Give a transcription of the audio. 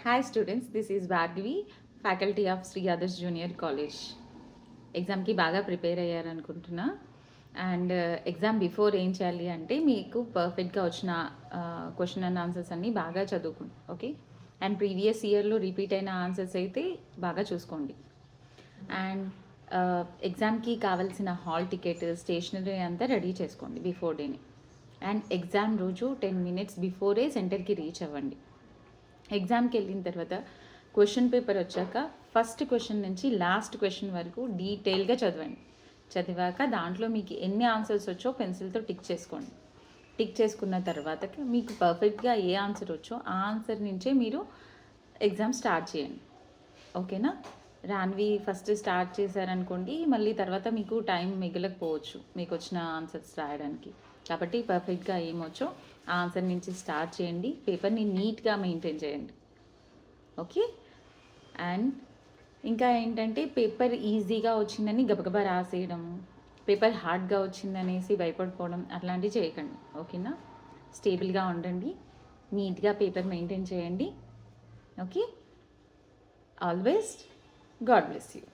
Hi students, this is Bhargavi, faculty of Sri Adarsh Junior College. ఎగ్జామ్కి బాగా prepare అయ్యారనుకుంటున్నా. And exam before ఏం చేయాలి అంటే మీకు పర్ఫెక్ట్గా వచ్చిన క్వశ్చన్ అండ్ ఆన్సర్స్ అన్నీ బాగా చదువుకోండి. ఓకే, అండ్ ప్రీవియస్ ఇయర్లో రిపీట్ అయిన ఆన్సర్స్ అయితే బాగా చూసుకోండి. అండ్ ఎగ్జామ్కి కావాల్సిన హాల్ టికెట్, స్టేషనరీ అంతా రెడీ చేసుకోండి బిఫోర్ డేనే. అండ్ ఎగ్జామ్ రోజు 10 minutes బిఫోరే సెంటర్కి రీచ్ అవ్వండి. ఎగ్జామ్కి వెళ్ళిన తర్వాత క్వశ్చన్ పేపర్ వచ్చాక ఫస్ట్ క్వశ్చన్ నుంచి లాస్ట్ క్వశ్చన్ వరకు డీటెయిల్గా చదవండి. చదివాక దాంట్లో మీకు ఎన్ని ఆన్సర్స్ వచ్చో పెన్సిల్తో టిక్ చేసుకోండి. టిక్ చేసుకున్న తర్వాత మీకు పర్ఫెక్ట్గా ఏ ఆన్సర్ వచ్చో ఆ ఆన్సర్ నుంచే మీరు ఎగ్జామ్ స్టార్ట్ చేయండి. ఓకేనా? రాన్వి ఫస్ట్ స్టార్ట్ చేశారనుకోండి, మళ్ళీ తర్వాత మీకు టైం మిగలకపోవచ్చు మీకు వచ్చిన ఆన్సర్స్ రాయడానికి. కాబట్టి పర్ఫెక్ట్గా ఏమొచ్చో ఆ ఆన్సర్ నుంచి స్టార్ట్ చేయండి. పేపర్ని నీట్గా మెయింటైన్ చేయండి. ఓకే. అండ్ ఇంకా ఏంటంటే పేపర్ ఈజీగా వచ్చిందని గబగబా రాసేయడం, పేపర్ హార్డ్గా వచ్చిందనేసి భయపడిపోవడం అట్లాంటివి చేయకండి. ఓకేనా? స్టేబుల్గా ఉండండి, నీట్గా పేపర్ మెయింటైన్ చేయండి. Okay, all best. God bless you.